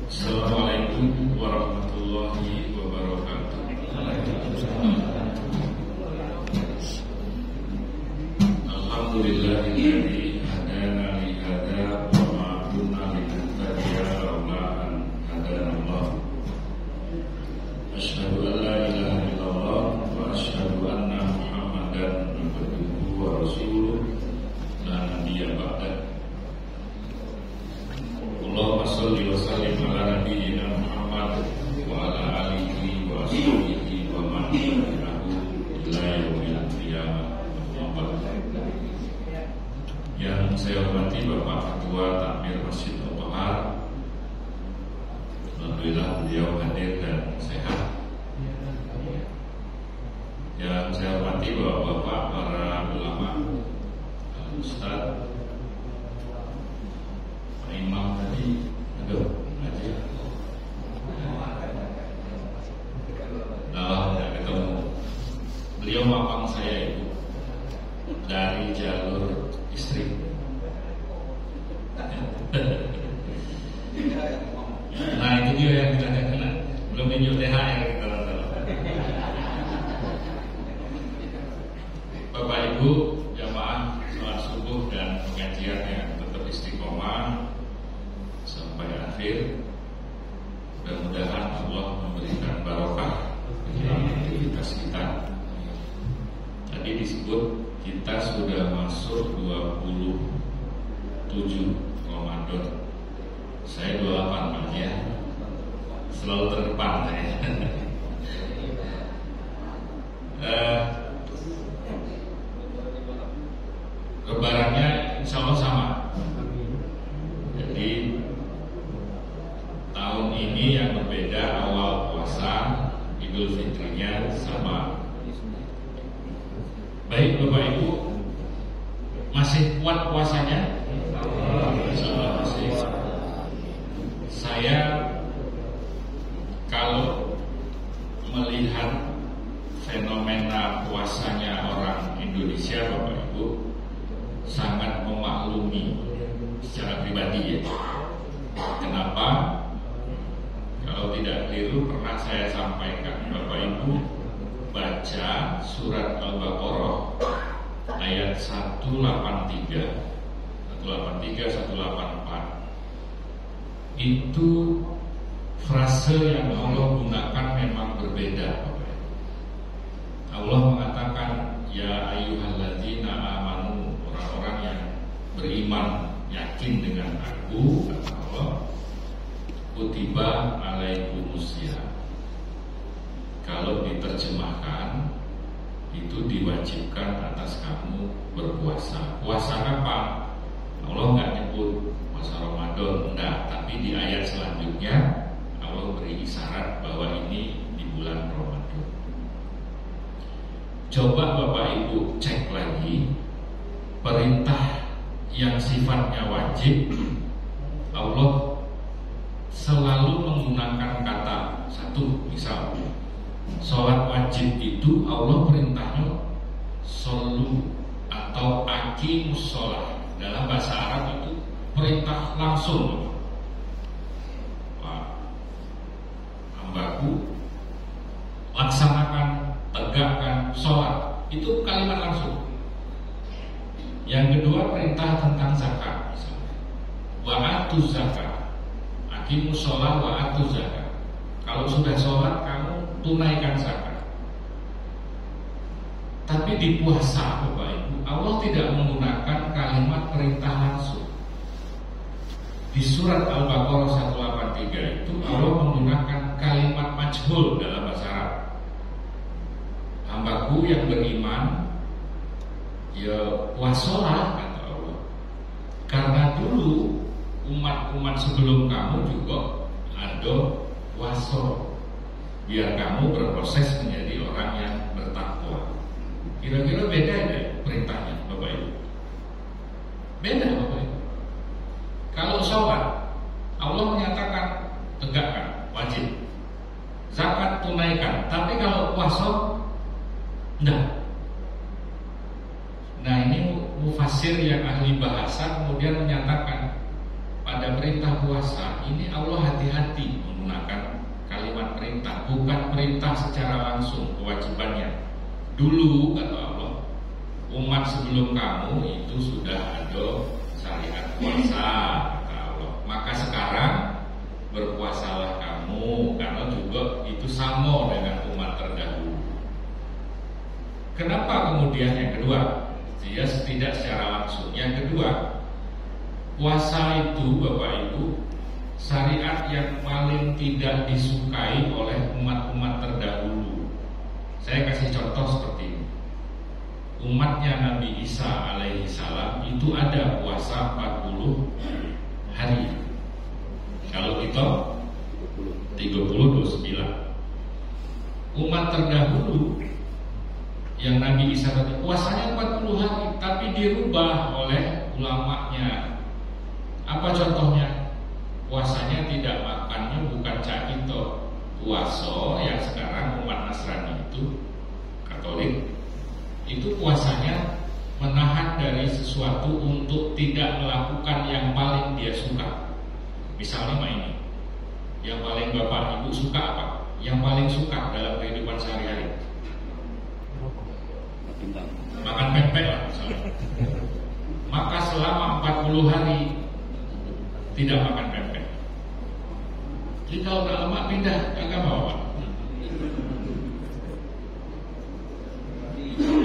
Assalamualaikum warahmatullahi wabarakatuh. Alhamdulillahilladzi hadana li hadza wa ma kunna linahtadiya laula an hadana Allah. Asyhadu an la ilaha illallah wa asyhadu anna Muhammadan abduhu wa rasuluh la nabiyya ba'da. Allahumma sholli wa sallim ala nabiyyina Muhammad wa ala alihi wa ashabihi wa man tabi'ahu ila yaumil qiyamah. Yang saya hormati Bapak Ketua Takmir Masjid Al-Tohar, alhamdulillah beliau hadir dan sehat. Yang saya hormati Bapak-bapak para ulama, Ustaz, Imam tadi, ngaji. Tidak ketemu. Beliau mapang saya itu dari jalur istri. Nah itu dia yang kita kena. Belum tunjuk THR kita rata-rata. Bapak Ibu jamaah sholat subuh dan pengajian yang tetap istiqomah sampai akhir. Mudah-mudahan Allah memberikan barokah dalam aktivitas kita. Tadi disebut kita sudah masuk 27 Ramadan. Saya 28 Pak ya. Selalu terdepan saya. Lebarannya insya Allah sama. Jadi tahun ini yang berbeda, awal puasa, Idul Fitrinya sama. Baik Bapak Ibu, masih kuat puasanya? Masih. Saya kalau melihat fenomena puasanya orang Indonesia, Bapak Ibu, sangat memaklumi secara pribadi ya. Kenapa? Kalau tidak keliru pernah saya sampaikan, Bapak Ibu baca surat Al-Baqarah ayat 183, 184. Itu frase yang Allah gunakan memang berbeda, Bapak Ibu. Allah mengatakan ya ayyuhalladzina amanu, orang-orang yang beriman yakin dengan aku, kata Allah, kutiba alaikumusiyam. Kalau diterjemahkan itu diwajibkan atas kamu berpuasa. Puasa apa? Allah nggak nyebut puasa Ramadan, enggak. Tapi di ayat selanjutnya Allah beri isyarat bahwa ini di bulan Ramadan. Coba Bapak Ibu cek lagi perintah yang sifatnya wajib, Allah selalu menggunakan kata satu. Misal sholat wajib itu Allah perintahnya solu atau aqimus sholat. Dalam bahasa Arab itu perintah langsung. Hambaku laksanakan, tegakkan sholat. Itu kalimat langsung. Yang kedua perintah tentang zakat. Wa'atuz zakat, aqimus sholat wa'atuz zakat. Kalau sudah sholat kamu tunaikan zakat. Tapi di puasa Bapak Ibu, Allah tidak menggunakan kalimat perintah langsung. Di surat Al-Baqarah 183 itu Allah menggunakan kalimat majhul dalam bahasa Arab. Hambaku yang beriman ya puasalah, kata Allah. Karena dulu umat-umat sebelum kamu juga ada puasa, biar kamu berproses menjadi orang yang bertakwa. Kira-kira beda ya perintahnya Bapak Ibu? Beda Bapak Ibu. Kalau sholat Allah menyatakan tegakkan, wajib. Zakat tunaikan. Tapi kalau puasa enggak. Nah ini mufassir yang ahli bahasa kemudian menyatakan pada pada perintah puasa ini Allah hati-hati menggunakan kalimat perintah, bukan perintah secara langsung kewajibannya. Dulu kata Allah, umat sebelum kamu itu sudah ada syariat puasa kata Allah. Maka sekarang berpuasalah kamu, karena juga itu sama dengan umat terdahulu. Kenapa kemudian yang kedua? Dia tidak secara langsung. Yang kedua, puasa itu Bapak Ibu syariat yang paling tidak disukai oleh umat-umat terdahulu. Saya kasih contoh seperti ini. Umatnya Nabi Isa alaihi salam itu ada puasa 40 hari. Kalau kita 29. Umat terdahulu yang Nabi Isa tadi puasanya 40 hari, tapi dirubah oleh ulamanya. Apa contohnya? Puasanya tidak makannya bukan cakito. Puasa yang sekarang umat Nasrani itu Katolik itu puasanya menahan dari sesuatu untuk tidak melakukan yang paling dia suka. Misalnya ini, yang paling Bapak Ibu suka apa? Yang paling suka dalam kehidupan sehari-hari? Makan pempek lah misalnya. Maka selama 40 hari tidak makan pempek. Jadi kalau udah lama pindah agama apa?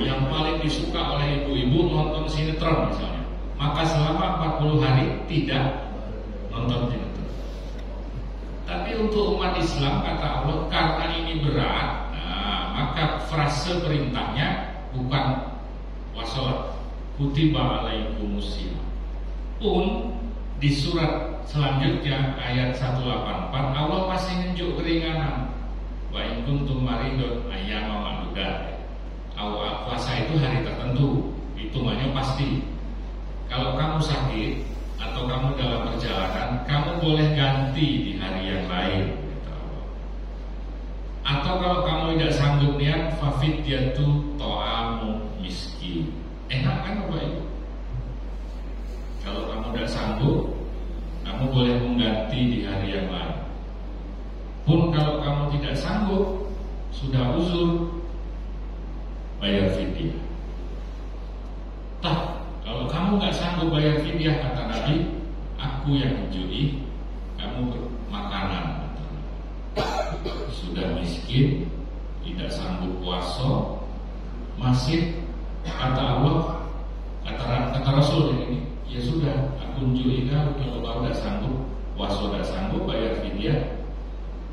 Yang paling disuka oleh ibu-ibu nonton sinetron misalnya. Maka selama 40 hari tidak nonton sinetron. Tapi untuk umat Islam kata Allah, karena ini berat, maka frase perintahnya bukan wasolat kutiba alaikumusiyam. Pun di surat selanjutnya ayat 184 Allah masih nunjuk keringanan. Wa in kuntum maridun ayyaman ma'dudat. Awal puasa itu hari tertentu, hitungannya pasti. Kalau kamu sakit atau kamu dalam perjalanan, kamu boleh ganti di hari yang lain. Atau kalau kamu tidak sanggup niat, fafidyatu ta'amu miskin. Enak kan Bapak Ibu? Kalau kamu tidak sanggup, kamu boleh mengganti di hari yang lain. Pun kalau kamu tidak sanggup, sudah uzur, bayar fidyah. Kalau kamu nggak sanggup bayar fidyah, kata Nabi, aku yang menjui kamu makanan. Sudah miskin, tidak sanggup puasa, masih kata Allah, kata Rasul ini, ya sudah, aku menjui kamu. Kalau kamu tidak sanggup puasa, tidak sanggup bayar fidyah,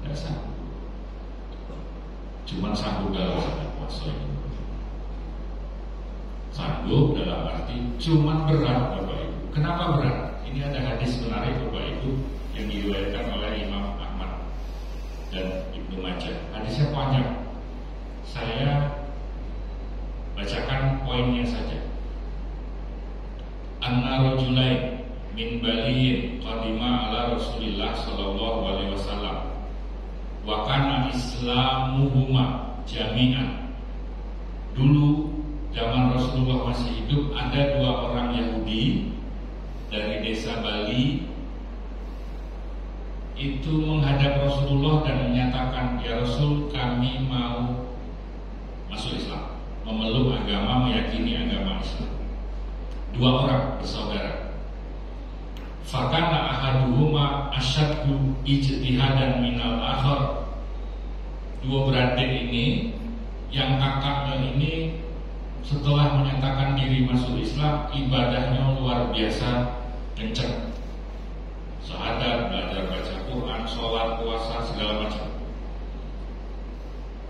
tidak sanggup. Cuman sanggup dalam puasa ini. Sanggup dalam arti cuman berat Bapak Ibu. Kenapa berat? Ini ada hadis menarik Bapak Ibu yang diriwayatkan oleh Imam Ahmad dan Ibnu Majah. Hadisnya panjang. Saya bacakan poinnya saja. Anna rajulain min Baliin qadima ala Rasulillah sallallahu alaihi wasallam wa kana islamuhuma jami'an. Dulu zaman Rasulullah masih hidup, ada dua orang Yahudi dari desa Bali itu menghadap Rasulullah dan menyatakan, ya Rasul, kami mau masuk Islam, memeluk agama, meyakini agama Islam. Dua orang bersaudara. Fakana ahaduhuma asyaddu ijtihadan minal akhar. Dua beradik ini, yang kakaknya ini setelah menyatakan diri masuk Islam, ibadahnya luar biasa kencang. Syahadat, belajar baca Quran, sholat, puasa, segala macam.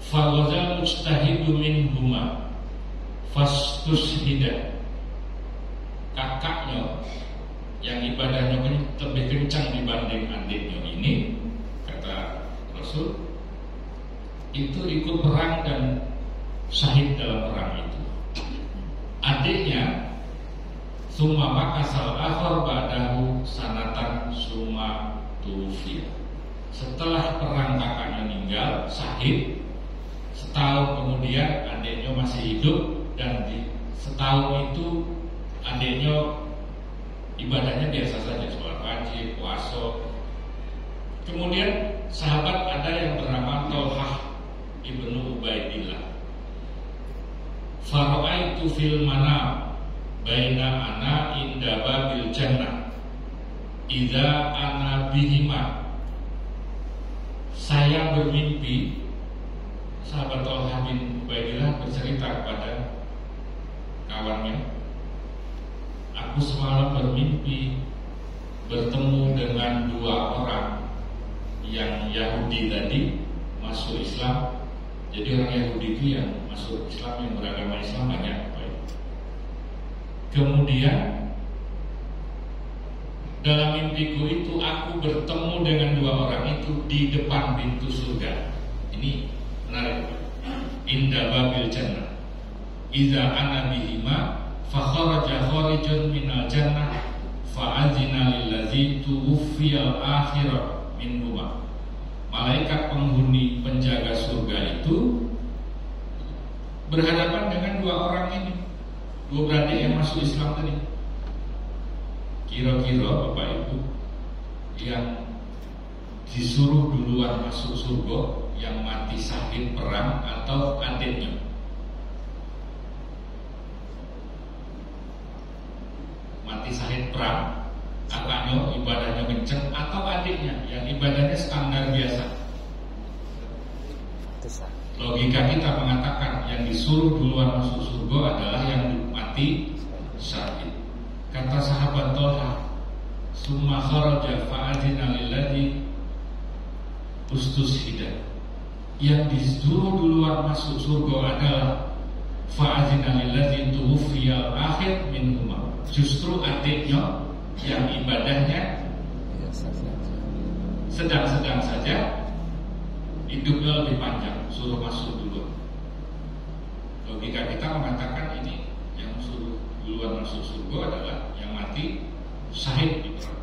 Fawazal mujtahidu minhuma fastushida. Kakaknya yang ibadahnya lebih kencang dibanding adiknya ini, kata Rasul, itu ikut perang dan syahid dalam perang itu. Adiknya summa makasal akhar ba'dahu sanatan summa tufiya. Setelah perang kakaknya meninggal, syahid, setahun kemudian adiknya masih hidup, dan di setahun itu adiknya ibadahnya biasa saja, sholat wajib, puasa. Kemudian sahabat ada yang bernama Thalhah ibnu Ubaidillah. Fara'aitu fil manam baina ana inda babil jannah idza ana bihima. Saya bermimpi, sahabat Thalhah bin Ubaidillah bercerita kepada kawannya, aku semalam bermimpi bertemu dengan dua orang yang Yahudi tadi masuk Islam. Jadi orang Yahudi itu yang masuk Islam, yang beragama Islam banyak. Kemudian dalam mimpiku itu aku bertemu dengan dua orang itu di depan pintu surga. Ini menarik. Inda babil jannah idza ana bihima fa kharaja kharijun minal jannah fa azina lillazi tuwfiyal akhirah min rumah. Malaikat penghuni penjaga surga itu berhadapan dengan dua orang ini, dua beradik yang masuk Islam tadi. Kira-kira Bapak Ibu, yang disuruh duluan masuk surga yang mati syahid perang atau adiknya? Mati syahid perang, kakaknya ibadahnya kenceng, atau adiknya yang ibadahnya standar biasa? Logika kita mengatakan yang disuruh duluan masuk surga adalah yang mati syahid. Kata sahabat Thalhah, summa kharaja fa'adina lilladzi ustushida. Yang disuruh duluan masuk surga adalah fa'adina lilladzi tuwfiyal akhir minhuma. Justru adiknya yang ibadahnya sedang-sedang saja, hidupnya lebih panjang, suruh masuk dulu. Logika kita mengatakan ini yang suruh duluan masuk surga adalah yang mati syahid di perang.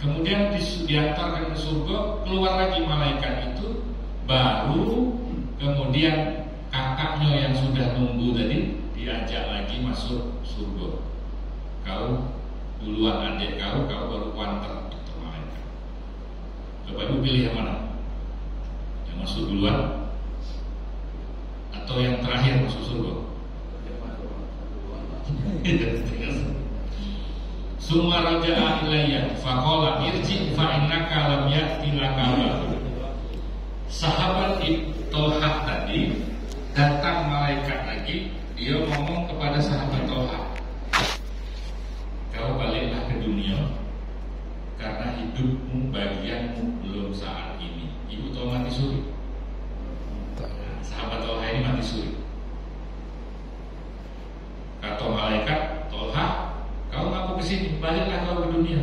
Kemudian diantarkan ke surga, keluar lagi malaikat itu, baru kemudian kakaknya yang sudah nunggu tadi diajak lagi masuk surga. Kau duluan adik kau baru kuantar ke malaikat. Bapak Ibu pilih yang mana? Yang masuk duluan atau yang terakhir masuk surga? Summa raja'a ilayya faqala irji fa innaka lam ya'ti laka. Sahabat Thalhah tadi datang malaikat lagi, dia ngomong kepada sahabat Thalhah, kau baliklah ke dunia karena hidupmu bagianmu belum saat ini. Ibu tahu mati suri? Sahabat Thalhah ini mati suri. Kata malaikat, Thalhah, kau ngaku kesini, baliklah kau ke dunia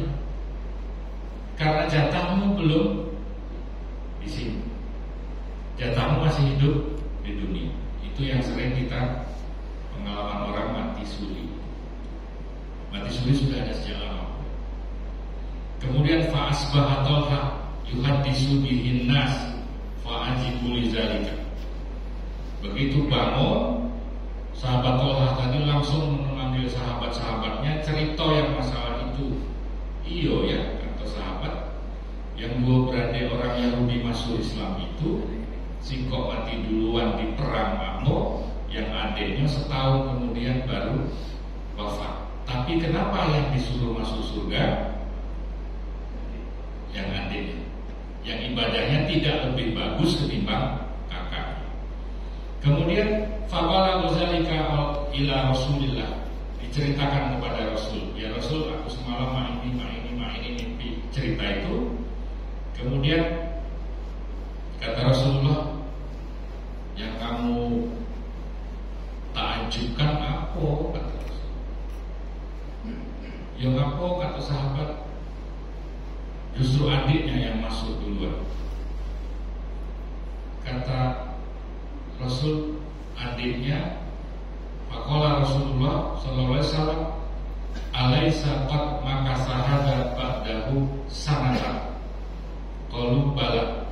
karena jatahmu belum di sini. Jatahmu masih hidup di dunia. Itu yang sering kita pengalaman orang mati suri. Mati suri sudah ada sejak lama. Kemudian fa'asbaha Thalhah yuhaddisu bihin nas fa'ajibu lizalika. Begitu bangun, sahabat Thalhah tadi langsung memanggil sahabat-sahabatnya, cerita yang masalah itu. Iyo ya, kata sahabat, yang dua beradik orang Yahudi masuk Islam itu, si kok mati duluan di perang Makmur, yang adiknya setahun kemudian baru wafat. Tapi kenapa yang disuruh masuk surga yang adiknya, yang ibadahnya tidak lebih bagus ketimbang kakak? Kemudian faqala dzalika ila Rasulillah, diceritakan kepada Rasul, ya Rasul, aku semalam ini mimpi, cerita itu. Kemudian kata Rasulullah, yang kamu takjubkan apa? Kata Rasul. Yang apa? Kata sahabat, justru adiknya yang masuk duluan. Kata Rasul, adiknya. Faqala Rasulullah sallallahu alaihi wasallam, alaisa qad maka sahada ba'dahu sanata. Qalu bala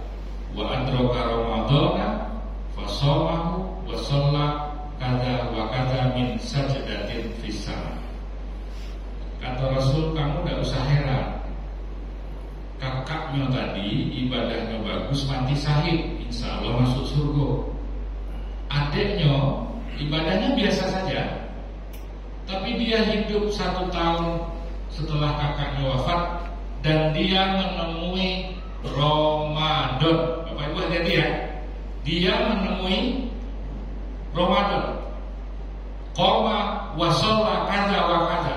wa adraka ramadhana fa shamahu wa shalla kadza wa kadza min sajdatin fis sana. Kata Rasul, tadi ibadahnya bagus, mati syahid, insya Allah masuk surga. Adiknya ibadahnya biasa saja, tapi dia hidup 1 tahun setelah kakaknya wafat dan dia menemui Ramadan. Bapak Ibu hati-hati ya, dia menemui Ramadan. Qoma wa sholla kaza wa kaza.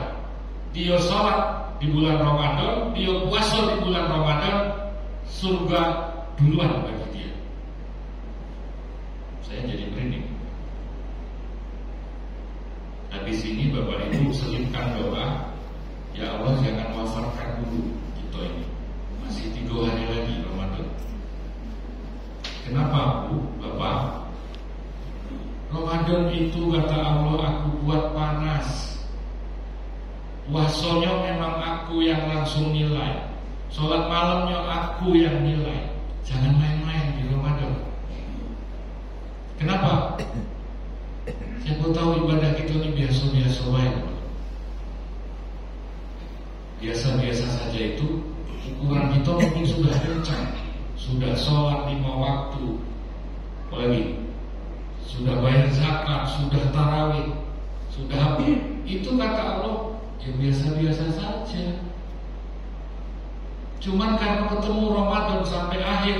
Dia sholat di bulan Ramadan, dia puasa di bulan Ramadan, surga duluan bagi dia. Saya jadi merinding. Habis ini Bapak Ibu selipkan doa, ya Allah jangan wafatkan dulu kita ini. Masih 3 hari lagi Ramadan. Kenapa Bu, Bapak? Ramadan itu kata Allah aku buat panas. Puasanya memang aku yang langsung nilai, sholat malamnya aku yang nilai. Jangan main-main di Ramadan. Kenapa? Siapa tahu ibadah kita ini biasa-biasa saja. Biasa-biasa saja itu ukuran kita mungkin sudah kencang, sudah sholat 5 waktu, apalagi sudah bayar zakat, sudah tarawih, sudah apa? Itu kata Allah ya biasa-biasa saja. Cuman karena ketemu Ramadan sampai akhir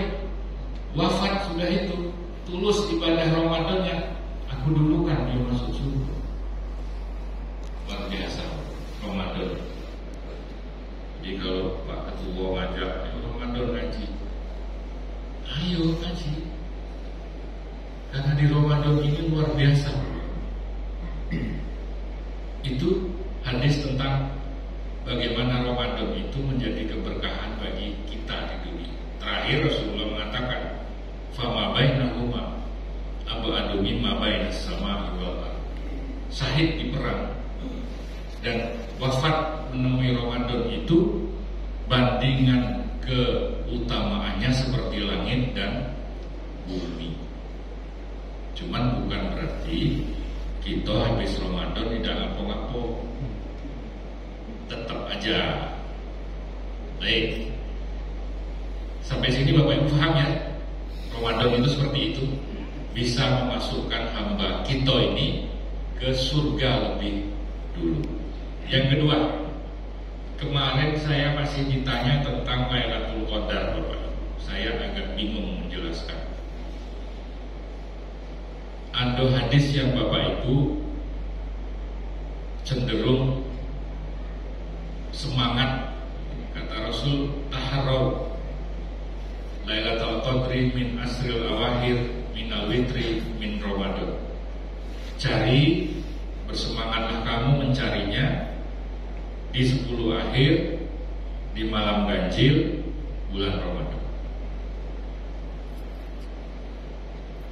wafat sudah itu tulus ibadah Ramadannya, aku dulukan dia masuk surga. Luar biasa Ramadan. Jadi kalau Pak Ketua ngajak Ramadan ngaji, ayo ngaji. Karena di Ramadan ini luar biasa. Itu hadis tentang bagaimana Ramadan itu menjadi keberkahan bagi kita di dunia. Terakhir Rasulullah mengatakan, "Fama bainahuma ab'adu mimma bainas sama'i wal ardh." Syahid di perang dan wafat menemui Ramadan itu bandingan keutamaannya seperti langit dan bumi. Cuman bukan berarti kita habis Ramadan tidak ngapo-ngapo. Tetap aja. Baik. Sampai sini Bapak Ibu paham ya? Ramadan itu seperti itu, bisa memasukkan hamba kita ini ke surga lebih dulu. Yang kedua, kemarin saya masih ditanya tentang Lailatul Qadar, Bapak. Saya agak bingung menjelaskan. Ada hadis yang Bapak Ibu cenderung semangat, kata Rasul, taharau Lailatul Qadri min asril awakhir min al-witri min Ramadan. Cari, bersemangatlah kamu mencarinya di 10 akhir di malam ganjil bulan Ramadan.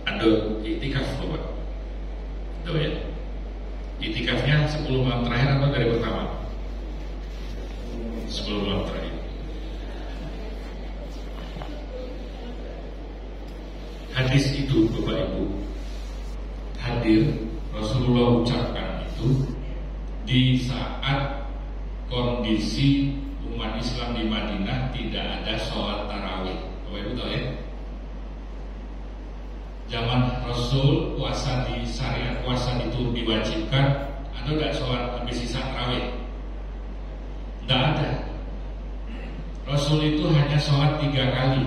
Ada iktikaf Bapak. Tahu ya? Iktikafnya 10 malam terakhir atau dari pertama? 10 malam terakhir. Hadis itu Bapak Ibu hadir Rasulullah ucapkan itu di saat kondisi umat Islam di Madinah tidak ada sholat tarawih. Bapak Ibu tahu ya? Zaman Rasul puasa di syariat puasa itu diwajibkan, ada tidak sholat habis sisa tarawih? Tidak ada. Rasul itu hanya sholat 3 kali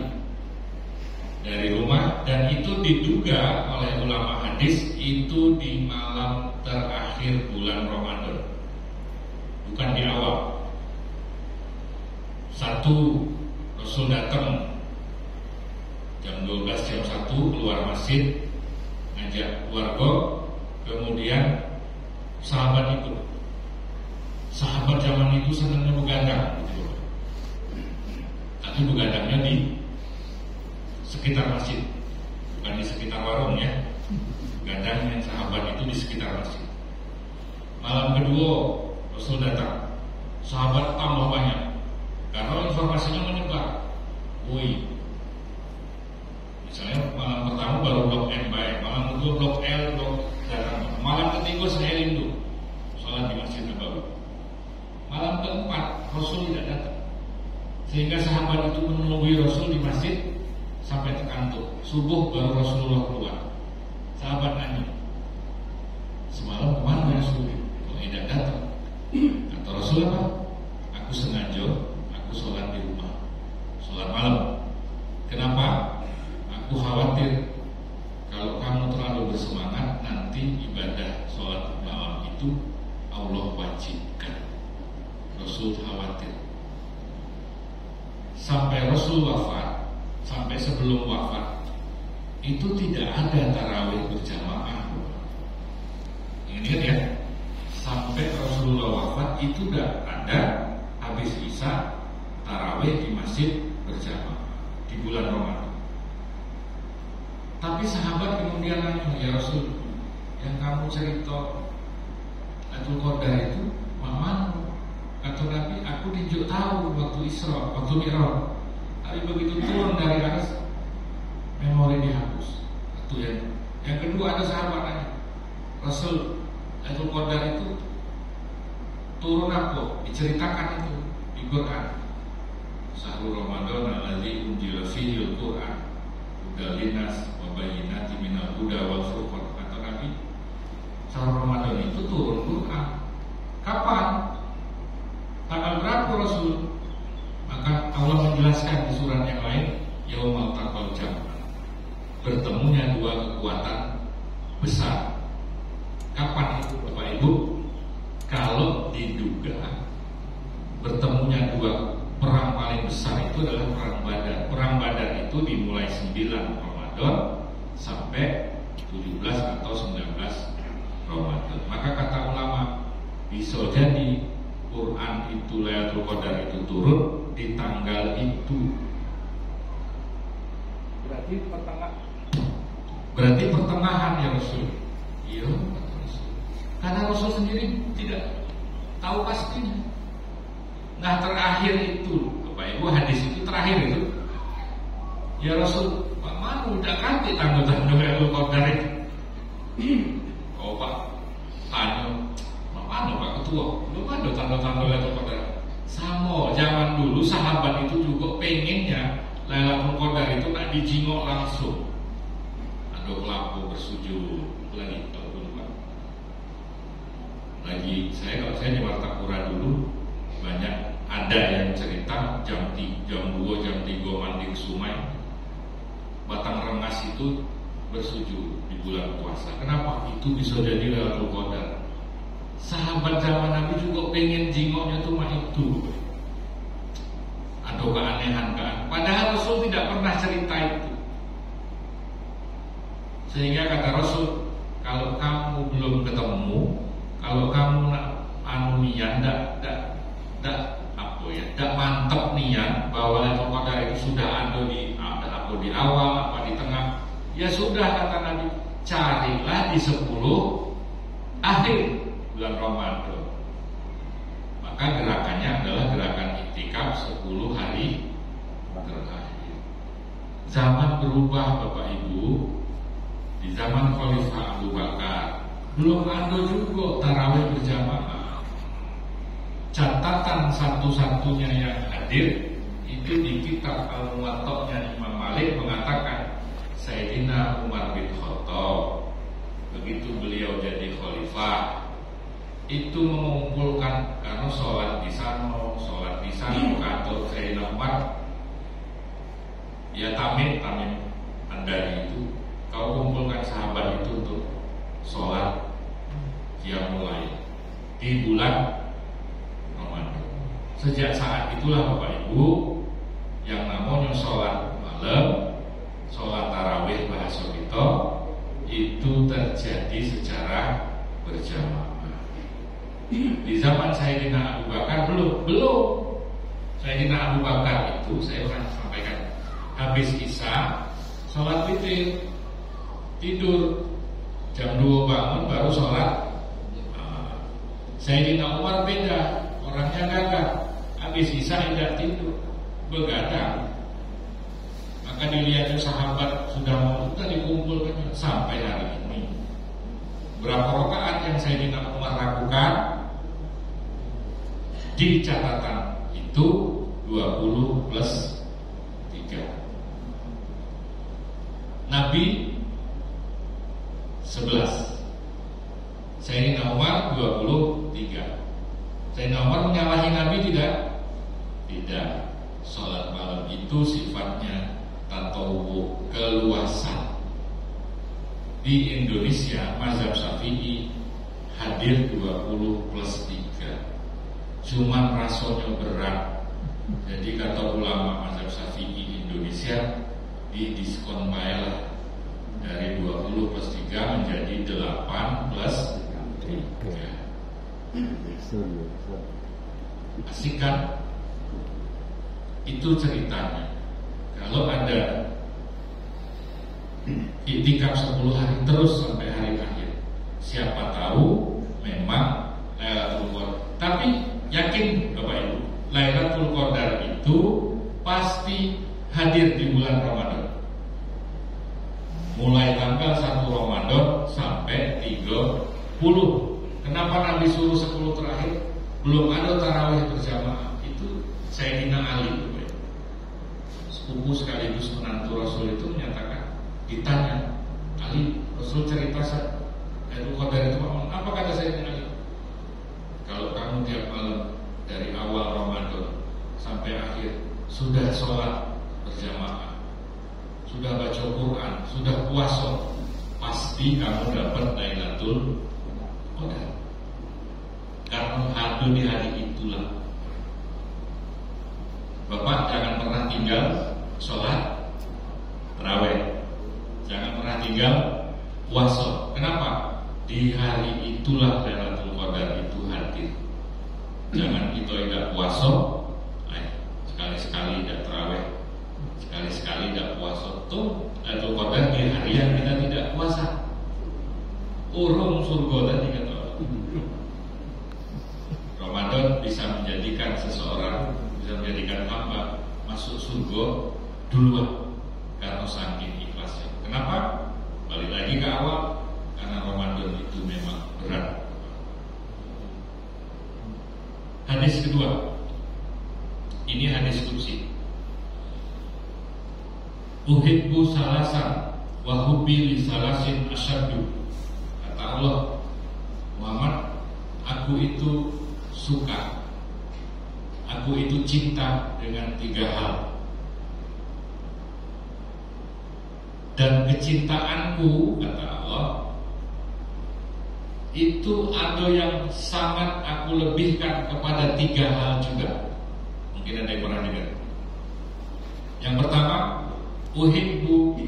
dari rumah, dan itu diduga oleh ulama hadis itu di malam terakhir bulan Ramadan, bukan di awal. Satu, Rasul datang jam 12 jam 1 keluar masjid ngajak keluarga, kemudian sahabat ikut. Sahabat zaman itu senangnya begadang gitu. Tapi begadangnya di sekitar masjid, bukan di sekitar warung ya. Begadangnya sahabat itu di sekitar masjid. Malam kedua Rasul datang, sahabat tambah banyak karena informasinya menyebar. Woi, misalnya malam pertama baru blok M baik, malam kedua blok L, blok datang. Malam ketiga saya rindu sholat di Masjid Nabawi. Malam keempat Rasul tidak datang, sehingga sahabat itu menunggu Rasul di masjid sampai terkantuk. Subuh baru Rasulullah keluar. Sahabat nanya, semalam kemana ya Rasul? Kok tidak datang? Kata Rasul apa? Aku sengaja, aku sholat di rumah, sholat malam. Kenapa? Aku khawatir kalau kamu terlalu bersemangat, nanti ibadah sholat malam itu Allah wajibkan. Rasul khawatir. Sampai Rasul wafat, sampai sebelum wafat, itu tidak ada tarawih berjamaah. Ingat ya, sampai Rasulullah wafat itu tidak ada habis Isya tarawih di masjid berjamaah di bulan Ramadan. Tapi sahabat kemudian nanya, ya Rasul, yang kamu cerita Lailatul Qadar itu mana? Kata Nabi, aku dijuk tahu waktu Isra, waktu Mi'raj. Tapi begitu turun dari atas, memori dihapus. Itu yang kedua, ada sahabat nanya, Rasul, Lailatul Qadar itu turun apa? Diceritakan itu di Quran. Syahrul Ramadan alladzi unzila fihi al-Qur'an hudal linnas wa bayyinatin minal huda wal furqan. Kata Nabi, Syahrul Ramadan itu turun Quran. Kapan? Tanggal berapa Rasul? Maka Allah menjelaskan di surat yang lain, Yaumal taqal jam'an, bertemunya dua kekuatan besar. Kapan itu Bapak Ibu? Kalau diduga bertemunya dua perang paling besar itu adalah perang Badar. Perang Badar itu dimulai 9 Ramadan sampai 17 atau 19 Ramadan. Maka kata ulama, bisa jadi Quran itu, Lailatul Qadar itu turun di tanggal itu. Berarti pertengahan ya Rasul. Iya, Rasul. Karena Rasul sendiri tidak tahu pastinya. Nah, terakhir itu, Bapak Ibu, hadis itu terakhir itu, ya Rasul, Pak Manu udah ganti tanggal-tanggal Lailatul Qadar itu. Oh Pak, tanya, mana Pak Ketua? Belum ada tanggal-tanggal Lailatul Qadar. Sama zaman dulu sahabat itu juga pengennya Lailatul Qadar itu nak dijingok langsung. Ada pelaku bersujud lagi tahun Pak. Lagi kalau saya di Martapura dulu banyak ada yang cerita jam 2, jam 3 mandi ke sungai, batang rengas itu bersujud di bulan puasa. Kenapa? Itu bisa jadi Lailatul Qadar. Sahabat zaman Nabi juga pengen jingoknya cuma itu. Ada keanehan kan? Padahal Rasul tidak pernah cerita itu. Sehingga kata Rasul, kalau kamu belum ketemu, kalau kamu nak niat, tidak mantap niat bahwa Lailatul Qadar itu sudah ada di awal, apa di tengah, ya sudah kata Nabi, carilah di 10 akhir bulan Ramadan. Maka gerakannya adalah gerakan iktikaf 10 hari terakhir. Zaman berubah Bapak Ibu. Di zaman Khalifah Abu Bakar belum ada juga tarawih berjamaah. Catatan satu-satunya yang hadir itu di kitab Al-Muwatta'nya Imam Malik mengatakan Sayyidina Umar bin Khattab begitu beliau jadi khalifah itu mengumpulkan, karena sholat di sana kantor Sayyidina Umar, ya tamim Andari itu kau kumpulkan sahabat itu untuk sholat yang mulai di bulan Ramadan. Sejak saat itulah Bapak Ibu, yang namanya sholat malam, sholat tarawih bahasa kita itu terjadi secara berjamaah. Di zaman Sayyidina Abu Bakar belum. Sayyidina Abu Bakar itu saya pernah sampaikan, habis Isya sholat witir, tidur jam 2 bangun baru sholat. Sayyidina Umar beda, orangnya gagah, habis Isya tidak tidur, begadang. Maka dilihatnya sahabat sudah mau dikumpulkan sampai hari ini. Berapa rakaat yang Sayyidina Umar lakukan? Di catatan itu 20 plus Nabi 11, Sayyidina Umar 23. Sayyidina Umar menyalahi Nabi tidak? Tidak. Sholat malam itu sifatnya tatawwu, keluasan. Di Indonesia mazhab Syafi'i hadir 20 plus 3. Cuman rasanya berat. Jadi kata ulama mazhab Syafi'i Indonesia, di diskon baiklah dari 20 plus 3 menjadi 8 plus 3. Asik kan? Itu ceritanya. Kalau ada iktikaf 10 hari terus sampai hari akhir, siapa tahu memang Lailatul Qadar. Tapi yakin Bapak Ibu, Lailatul Qadar itu pasti hadir di bulan Ramadan. Mulai tanggal 1 Ramadan sampai 30. Kenapa Nabi suruh 10 terakhir? Belum ada tarawih berjamaah. Itu Sayyidina Ali, sepupu sekaligus menantu Rasul itu menyatakan, ditanya, Ali, Rasul cerita Lailatul Qadar itu apa kata Sayyidina Ali? Kalau kamu tiap malam dari awal Ramadan sampai akhir sudah sholat berjamaah, sudah baca Quran, sudah puasa, pasti kamu dapat Lailatul Qadar. Karena hadir di hari itulah. Bapak jangan pernah tinggal sholat tarawih, jangan pernah tinggal puasa. Kenapa? Di hari itulah Lailatul Qadar itu hadir. Jangan kita tidak puasa, sekali-sekali tidak tarawih, sekali-sekali tidak puasa. Tuh Lailatul Qadar di hari yang kita tidak puasa. Urung surga tadi kata Allah. Ramadan bisa menjadikan seseorang, bisa menjadikan hamba masuk surga duluan karena saking ikhlasnya. Kenapa? Balik lagi ke awal, karena Ramadan itu memang berat. Hadis kedua, ini hadis qudsi. Uhibbu salasan wa hubbi li salasin asyaddu. Kata Allah, Muhammad, aku itu suka, aku itu cinta dengan 3 hal. Dan kecintaanku, kata Allah, itu ada yang sangat aku lebihkan kepada 3 hal juga. Mungkin ada yang pernah dengar. Yang pertama, uhibbu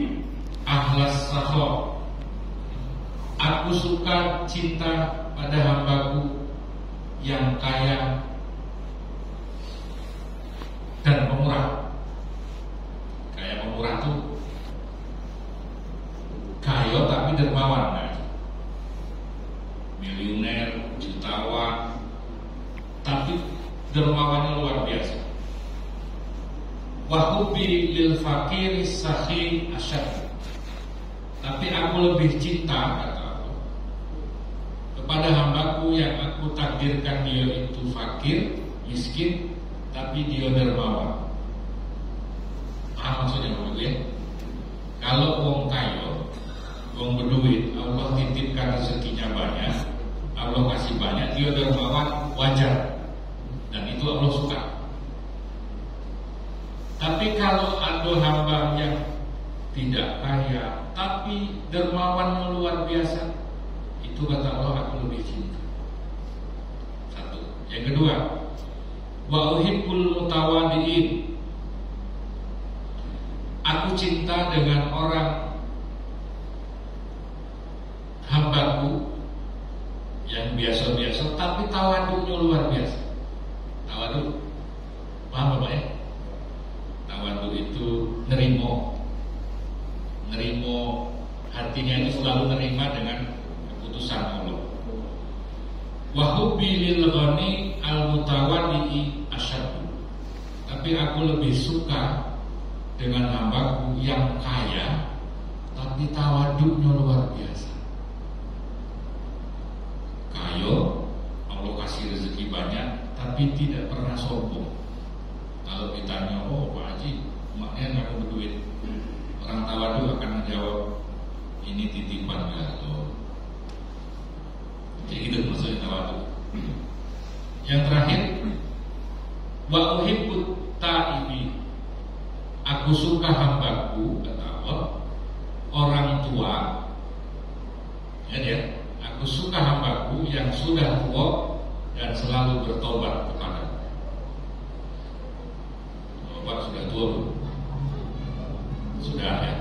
ahlas sakhar. Aku suka cinta pada hambaku yang kaya dan pemurah. Kaya pemurah tuh kaya tapi dermawan, kan? Miliuner, jutawan, tapi dermawannya luar biasa. Wa hubbi lil fakir sakhi asyad. Tapi aku lebih cinta, kata Allah, kepada hambaku yang aku takdirkan dia itu fakir, miskin, tapi dia dermawan. Maksudnya begitu ya? Kalau wong kaya, wong berduit, Allah titipkan rezekinya banyak, Allah kasih banyak, dia dermawan, wajar, dan itu Allah suka. Tapi kalau ada hamba yang tidak kaya tapi dermawan luar biasa, itu kata Allah aku lebih cinta. Satu. Yang kedua, wa uhibbul mutawadiin. Aku cinta dengan orang hambaku yang biasa-biasa tapi tawaduknya luar biasa. Tawaduk, paham Bapak ya? Tawaduk itu nerimo hatinya itu selalu nerima dengan keputusan Allah. Wa hubbi lil ghani al mutawaddi asyaddu. Tapi aku lebih suka dengan hambaku yang kaya tapi tawaduknya luar biasa. Kaya, Allah kasih rezeki banyak tapi tidak pernah sombong. Kalau ditanya, oh Pak Haji, maknya nggak mau berduit, orang tawaduk akan menjawab, jawab, ini titipan ya Allah. Jadi itu maksudnya tawadhu. Yang terakhir, wa uhibbut ta'ibi, aku suka hambaku, kata Allah, orang tua, ya, aku suka hambaku yang sudah tua dan selalu bertobat kepada. Bapak sudah tua, sudah ya.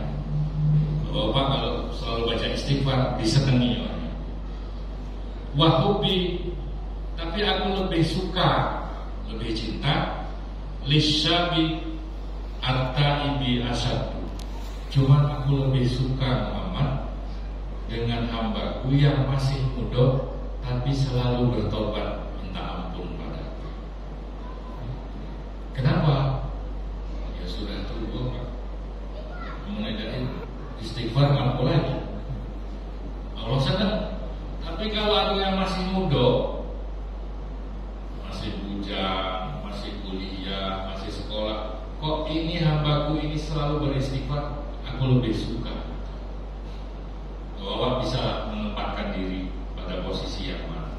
Bapak kalau selalu baca istighfar disenangi orangnya. Wahubi, tapi aku lebih suka, lebih cinta lisyabi artaibi asyadu. Cuman aku lebih suka Muhammad dengan hambaku yang masih muda tapi selalu bertobat minta ampun padaku. Kenapa? Ya sudah tua Pak, mengenai istighfar mampu lagi. Allah senang. Tapi kalau ada yang masih muda, masih bujang, masih kuliah, masih sekolah, kok ini hambaku ini selalu beristighfar, aku lebih suka. Bahwa bisa menempatkan diri pada posisi yang mana,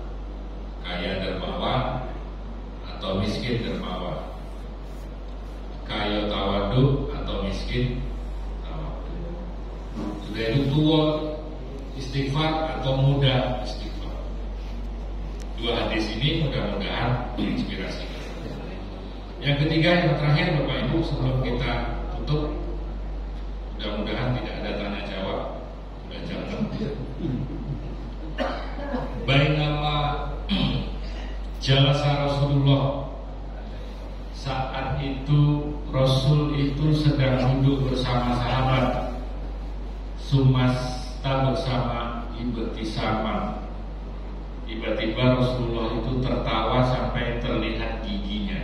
kaya dermawan atau miskin dermawan, kaya tawadhu atau miskin tawadhu, sudah itu tua istighfar atau muda istighfar. Dua hadis ini mudah-mudahan menginspirasi. Yang ketiga, yang terakhir Bapak Ibu, sebelum kita tutup, mudah-mudahan tidak ada tanya jawab. Sudah jam 6. Bainama jalasa Rasulullah, saat itu Rasul itu sedang duduk bersama sahabat, sumasta bersama ibtisaman. Tiba-tiba Rasulullah itu tertawa sampai terlihat giginya.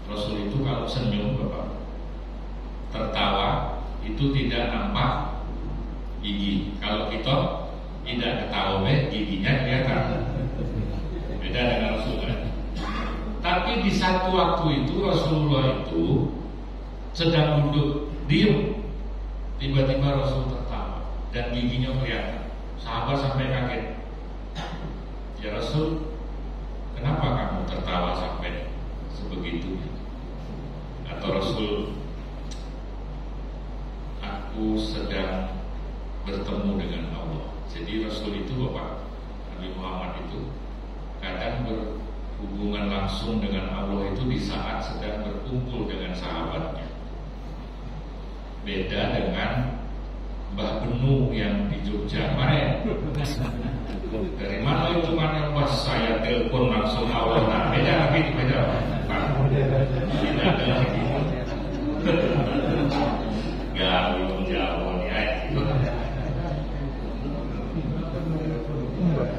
Rasul itu kalau senyum Bapak, tertawa itu tidak nampak gigi. Kalau kita tidak ketawa, giginya kelihatan. Beda dengan Rasulullah. Tapi di satu waktu itu Rasulullah itu sedang duduk diam, tiba-tiba Rasul tertawa dan giginya kelihatan. Sahabat sampai kaget. Ya Rasul, kenapa kamu tertawa sampai sebegitunya? Atau Rasul, aku sedang bertemu dengan Allah. Jadi Rasul itu Bapak Nabi Muhammad itu kadang berhubungan langsung dengan Allah itu di saat sedang berkumpul dengan sahabatnya. Beda dengan Mbah Benu yang di Jogja kemarin. Dari mana itu mana pas saya telepon langsung Allah. Nah, beda lagi, beda. Beda lagi. Gak belum jauh nih itu.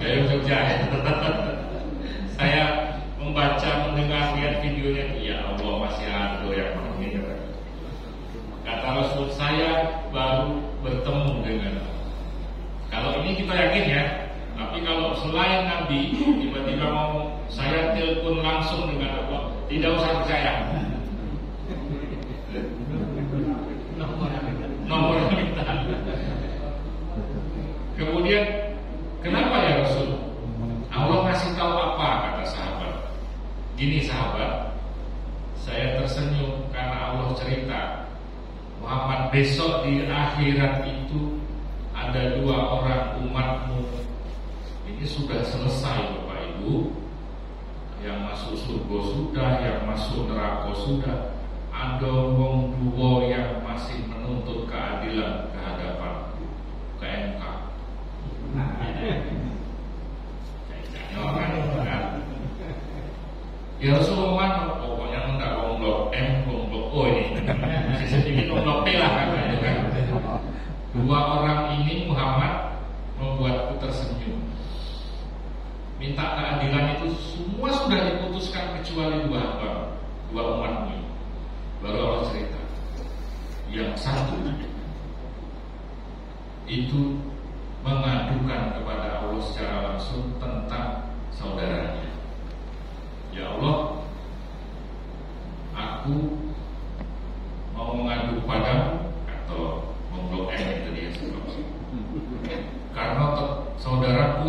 Dari Jogja. Saya membaca, mendengar, lihat videonya, ya Allah masih ada yang begini. Kata Rasul, saya baru bertemu dengan Allah. Kalau ini kita yakin ya. Tapi kalau selain Nabi tiba-tiba mau saya telepon langsung dengan Allah, tidak usah percaya. Nomor minta. Kemudian kenapa ya Rasul? Allah ngasih tahu apa, kata sahabat. Gini sahabat, saya tersenyum karena Allah cerita Muhammad, besok di akhirat itu ada dua orang umatmu. Ini sudah selesai Bapak Ibu. Yang masuk surga sudah, yang masuk neraka sudah. Ada wong dua yang masih menuntut keadilan ke hadapan ke MK. Ya Rasulullah, pokoknya enggak wong blok M, wong blok O ini. Sedikit wong blok P lah kan. Dua orang ini Muhammad membuatku tersenyum. Minta keadilan itu semua sudah diputuskan kecuali dua umatmu. Baru Allah cerita. Yang satu itu mengadukan kepada Allah secara langsung tentang saudaranya. Ya Allah, aku mau mengadu padamu atau mau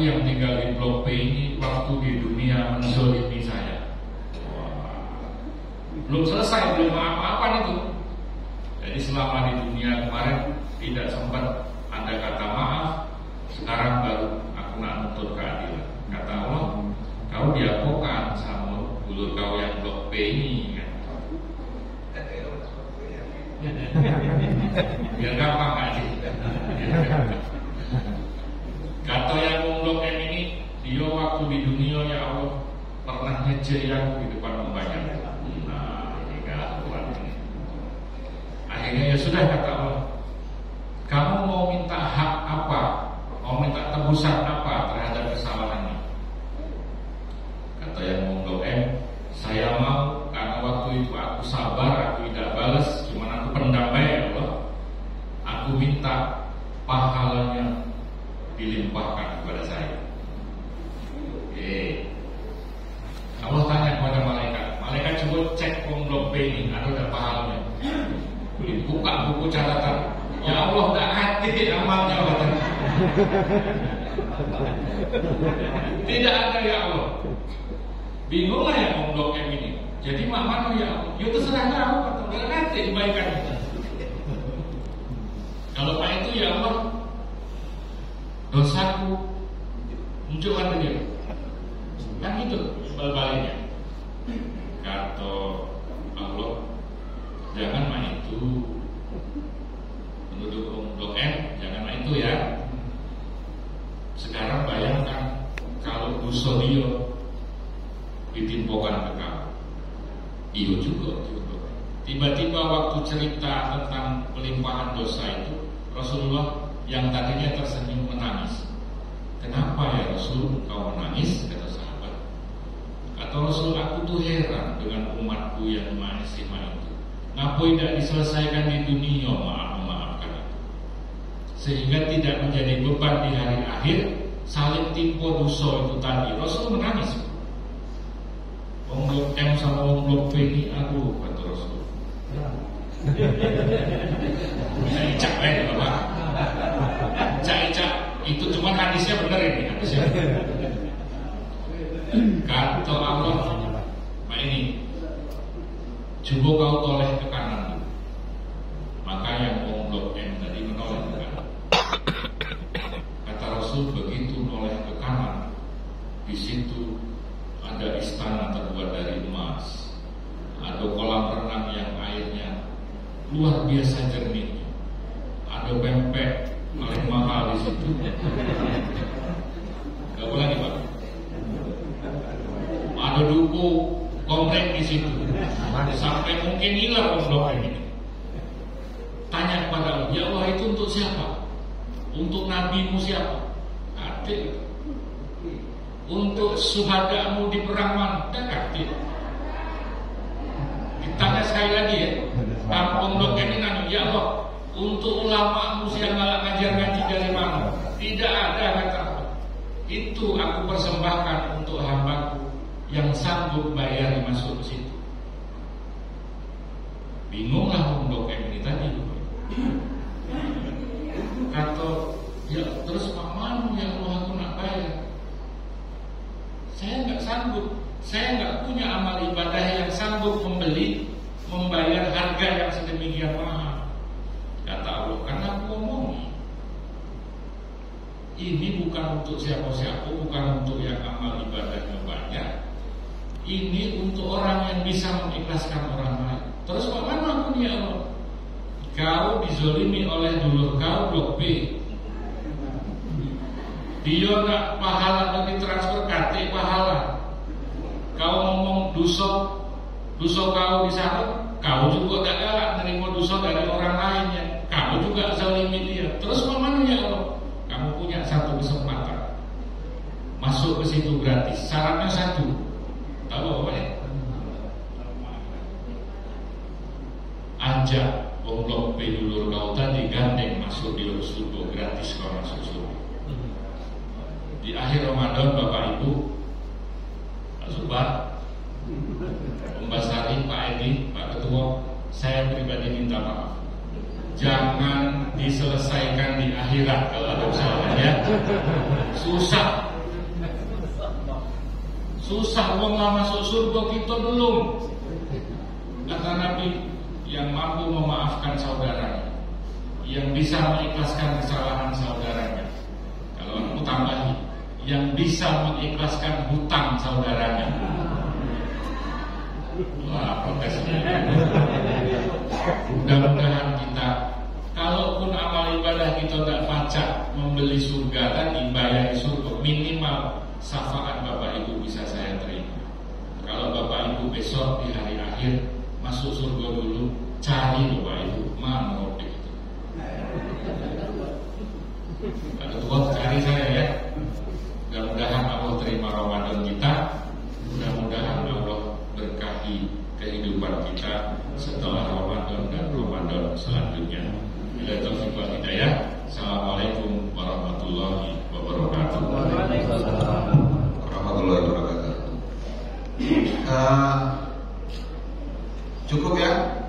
yang tinggal di Blok P ini waktu di dunia menzolimi saya. Belum selesai, belum apa-apa itu. Jadi selama di dunia kemarin tidak sempat ada kata maaf, sekarang baru aku nak nuntut keadilan. Kata Allah, kau diapokan sama dulur kau yang Blok P ini kan. Biar gampang aja. Kata yang Blok M ini, dia waktu di dunia ya Allah pernah ngejek aku di depan umpanya. Akhirnya ya sudah, kata Allah, kamu mau minta hak apa, mau minta tebusan apa terhadap kesalahannya? Kata yang Blok M, saya mau, karena waktu itu aku sabar, aku tidak balas, cuma aku pendam ya Allah, aku minta pahalanya dilimpahkan kepada saya. Allah tanya kepada malaikat coba cek Blok B ini ada tidak pahalanya. Buka buku catatan. Ya Allah, tidak hati amalnya. Tidak ada ya Allah. Bingunglah ya Blok M ini. Jadi mana ya Allah? Ya terserah kamu, tidak hati dibaikan. Kalau Pak itu ya Allah, dosaku munculkan dia. Kan gitu baliknya. Kata Allah, jangan main itu. Penduduk Blok M, jangan main itu ya. Sekarang bayangkan kalau dosa dia ditimpokan ke kamu. Iya juga. Tiba-tiba waktu cerita tentang pelimpahan dosa itu, Rasulullah yang tadinya tersenyum menangis. Kenapa ya Rasul kau menangis? Kata sahabat. Kata Rasul, aku tuh heran dengan umatku yang masih itu. Ngapa tidak diselesaikan di dunia, memaafkan itu, sehingga tidak menjadi beban di hari akhir saling timpo dosa itu tadi. Rasul menangis. Blok M sama Blok P ini aku, kata Rasul. Icak Bapak. Icak itu cuma hadisnya benar ini hadisnya. Kata Allah, Pak ini, coba kau toleh ke kanan. Maka yang Blok M tadi menoleh ke kanan. Kata Rasul, begitu noleh ke kanan, di situ ada istana terbuat dari emas, ada kolam renang yang airnya luar biasa jernih, ada pempek paling mahal di situ. Gak boleh nih Pak. Ada duku komplek di situ, sampai mungkin hilang Blok ini. Tanya kepada Allah, ya Allah itu untuk siapa? Untuk nabimu siapa? Adil. Untuk suhadamu di perang mana? Adil. Ditanya sekali lagi ya, kampung Blok ini nanya, ya Allah, untuk ulama yang malah ngajar ngaji dari mana? Tidak ada, kata Allah. Itu aku persembahkan untuk hambaku yang sanggup bayar masuk ke situ. Bingunglah Blok M ini tadi. Kata, ya terus mana ya Allah aku nak bayar? Saya nggak sanggup. Saya nggak punya amal ibadah yang sanggup membayar harga yang sedemikian mahal. Kata Allah, karena aku ngomong, ini bukan untuk siapa-siapa, bukan untuk yang amal ibadahnya banyak. Ini untuk orang yang bisa mengikhlaskan orang lain. Terus bagaimana aku ya Allah? Kau dizolimi oleh dulur kau Blok B. Dia nak pahala dan ditransfer KT pahala. Kau ngomong dosa kau disahut, kau juga tak galak menerima dosa dari orang lainnya. Kamu juga zalimi dia. Terus mana ya Allah? Kamu punya satu kesempatan masuk ke situ gratis. Syaratnya satu. Tahu apa ya? Ajak Blok B dulur kau tadi gandeng masuk di surga gratis, kau masuk surga. Di akhir Ramadan Bapak Ibu, Pak Subar, Mbak Pak Edi, Pak Ketua, saya pribadi minta maaf. Jangan diselesaikan di akhirat kalau ada usaha ya. Susah. Susah wong lah masuk surga, kita belum. Kata Nabi, yang mampu memaafkan saudaranya, yang bisa mengikhlaskan kesalahan saudaranya. Kalau aku tambahi, yang bisa mengikhlaskan hutang saudaranya. Wah, protesnya. Mudah-mudahan kita, kalaupun amal ibadah kita tidak pacak membeli surga tadi, bayar surga, minimal syafaat Bapak Ibu bisa saya terima. Kalau Bapak Ibu besok di hari akhir masuk surga dulu, cari Bapak Ibu mana mobil itu. Ada Tuhan cari saya ya. Mudah-mudahan Allah terima Ramadan kita. Mudah-mudahan Allah berkahi kehidupan kita setelah Ramadan dan Ramadan selanjutnya. Bila taufiq wal hidayah. Assalamualaikum warahmatullahi wabarakatuh. Warahmatullahi wabarakatuh. Cukup ya.